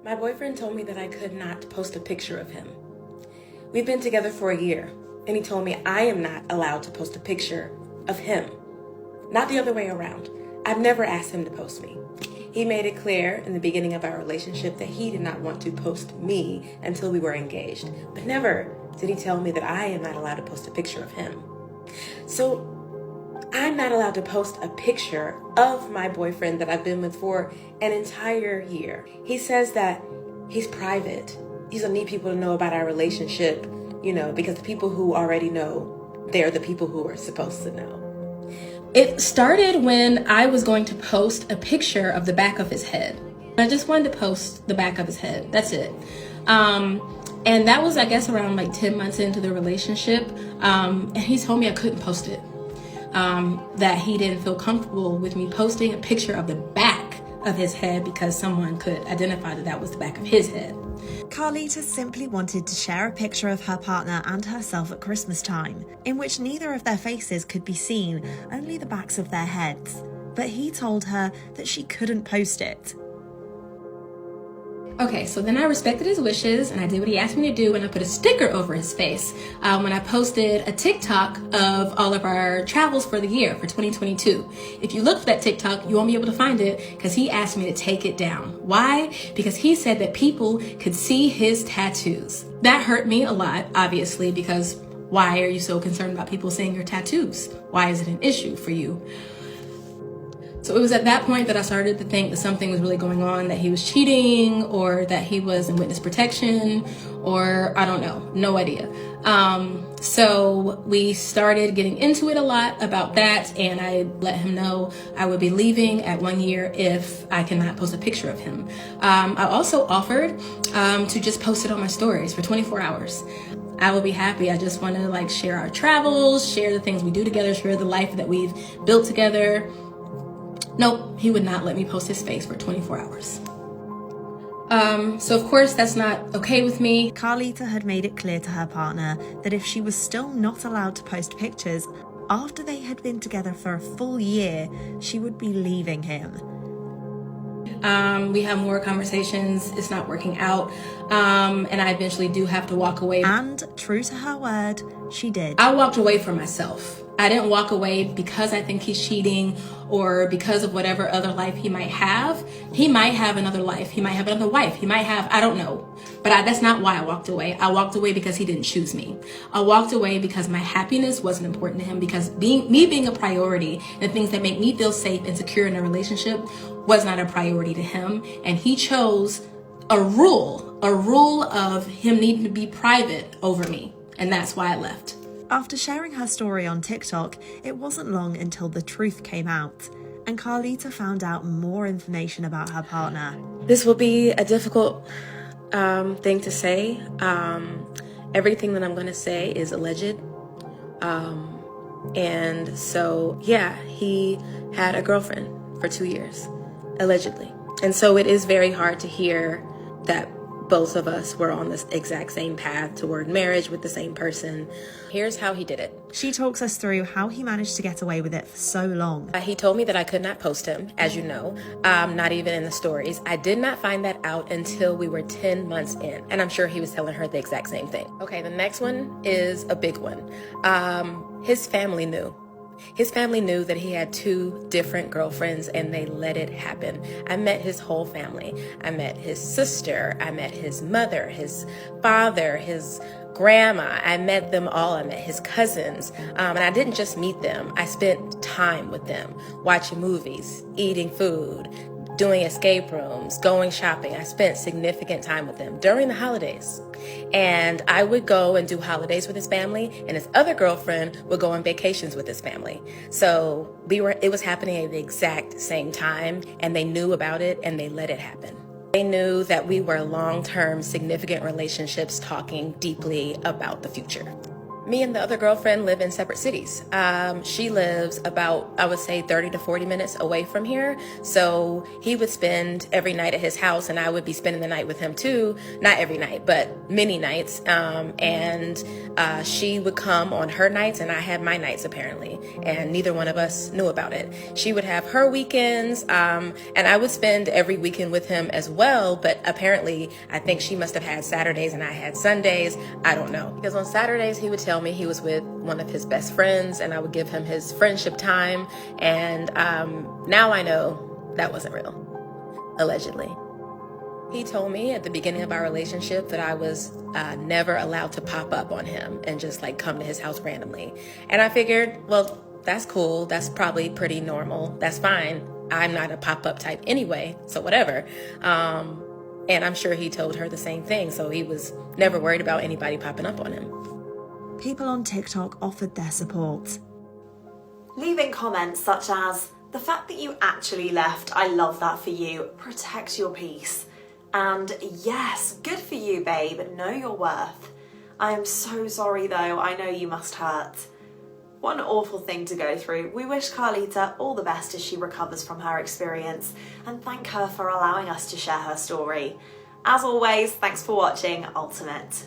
My boyfriend told me that I could not post a picture of him. We've been together for a year, and he told me I am not allowed to post a picture of him. Not the other way around. I've never asked him to post me. He made it clear in the beginning of our relationship that he did not want to post me until we were engaged, but never did he tell me that I am not allowed to post a picture of him. So I'm not allowed to post a picture of my boyfriend that I've been with for an entire year. He says that he's private. He doesn't need people to know about our relationship, because the people who already know, they're the people who are supposed to know. It started when I was going to post a picture of the back of his head. I just wanted to post the back of his head. That's it. And that was, I guess, around 10 months into the relationship. And he told me I couldn't post it. That he didn't feel comfortable with me posting a picture of the back of his head because someone could identify that was the back of his head. Carlita simply wanted to share a picture of her partner and herself at Christmas time, in which neither of their faces could be seen, only the backs of their heads. But he told her that she couldn't post it. Okay, so then I respected his wishes and I did what he asked me to do, and I put a sticker over his face when I posted a TikTok of all of our travels for the year for 2022. If you look for that TikTok, you won't be able to find it because he asked me to take it down. Why? Because he said that people could see his tattoos. That hurt me a lot, obviously, because why are you so concerned about people seeing your tattoos? Why is it an issue for you? So it was at that point that I started to think that something was really going on, that he was cheating or that he was in witness protection, or I don't know, no idea. So we started getting into it a lot about that, and I let him know I would be leaving at 1 year if I cannot post a picture of him. I also offered to just post it on my stories for 24 hours. I will be happy. I just want to share our travels, share the things we do together, share the life that we've built together. Nope, he would not let me post his face for 24 hours. So of course that's not okay with me. Carlita had made it clear to her partner that if she was still not allowed to post pictures after they had been together for a full year, she would be leaving him. We have more conversations. It's not working out. And I eventually do have to walk away. And true to her word, she did. I walked away for myself. I didn't walk away because I think he's cheating or because of whatever other life he might have. He might have another life. He might have another wife. He might have, I don't know. But that's not why I walked away. I walked away because he didn't choose me. I walked away because my happiness wasn't important to him, because being a priority and the things that make me feel safe and secure in a relationship was not a priority to him. And he chose a rule of him needing to be private over me. And that's why I left. After sharing her story on TikTok, it wasn't long until the truth came out, and Carlita found out more information about her partner. This will be a difficult thing to say. Everything that I'm going to say is alleged. And so, he had a girlfriend for 2 years, allegedly. And so it is very hard to hear that both of us were on this exact same path toward marriage with the same person. Here's how he did it. She talks us through how he managed to get away with it for so long. He told me that I could not post him, as you know, not even in the stories. I did not find that out until we were 10 months in, and I'm sure he was telling her the exact same thing. Okay, the next one is a big one. His family knew. His family knew that he had 2 different girlfriends, and they let it happen. I met his whole family. I met his sister. I met his mother, his father, his grandma. I met them all. I met his cousins. And I didn't just meet them. I spent time with them, watching movies, eating food, doing escape rooms, going shopping. I spent significant time with them during the holidays. And I would go and do holidays with his family, and his other girlfriend would go on vacations with his family. So it was happening at the exact same time, and they knew about it and they let it happen. They knew that we were long-term significant relationships talking deeply about the future. Me and the other girlfriend live in separate cities. She lives about, I would say, 30 to 40 minutes away from here. So he would spend every night at his house, and I would be spending the night with him too. Not every night, but many nights. And she would come on her nights, and I had my nights apparently. And neither one of us knew about it. She would have her weekends, and I would spend every weekend with him as well. But apparently, I think she must have had Saturdays and I had Sundays. I don't know. Because on Saturdays, he would tell me he was with one of his best friends, and I would give him his friendship time. And now I know that wasn't real, allegedly. He told me at the beginning of our relationship that I was never allowed to pop up on him and just like come to his house randomly. And I figured, well, that's cool. That's probably pretty normal. That's fine. I'm not a pop-up type anyway, so whatever. And I'm sure he told her the same thing. So he was never worried about anybody popping up on him. People on TikTok offered their support, leaving comments such as, "The fact that you actually left, I love that for you. Protect your peace." And "Yes, good for you, babe. Know your worth. I am so sorry though. I know you must hurt." What an awful thing to go through. We wish Carlita all the best as she recovers from her experience, and thank her for allowing us to share her story. As always, thanks for watching Ultimate.